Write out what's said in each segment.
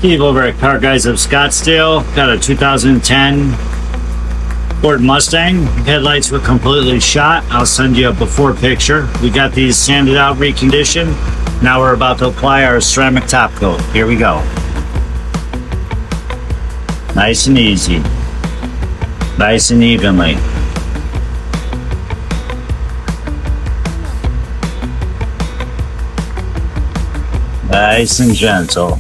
Steve over at Car Guys of Scottsdale. Got a 2010 Ford Mustang. Headlights were completely shot. I'll send you a before picture. We got these sanded out, reconditioned. Now we're about to apply our ceramic top coat. Here we go. Nice and easy. Nice and evenly. Nice and gentle.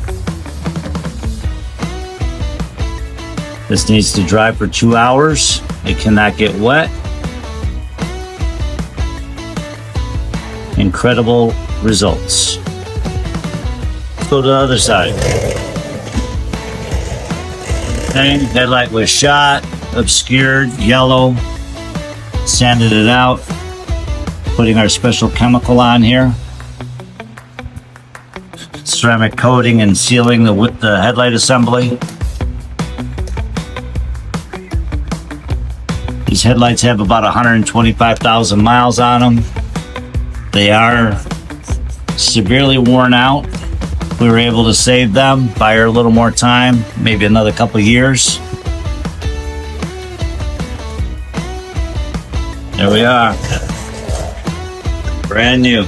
This needs to dry for 2 hours. It cannot get wet. Incredible results. Let's go to the other side. Okay, headlight was shot, obscured, yellow. Sanded it out. Putting our special chemical on here. Ceramic coating and sealing the headlight assembly. These headlights have about 125,000 miles on them. They are severely worn out. We were able to save them, buy her a little more time, maybe another couple years. There we are. Brand new.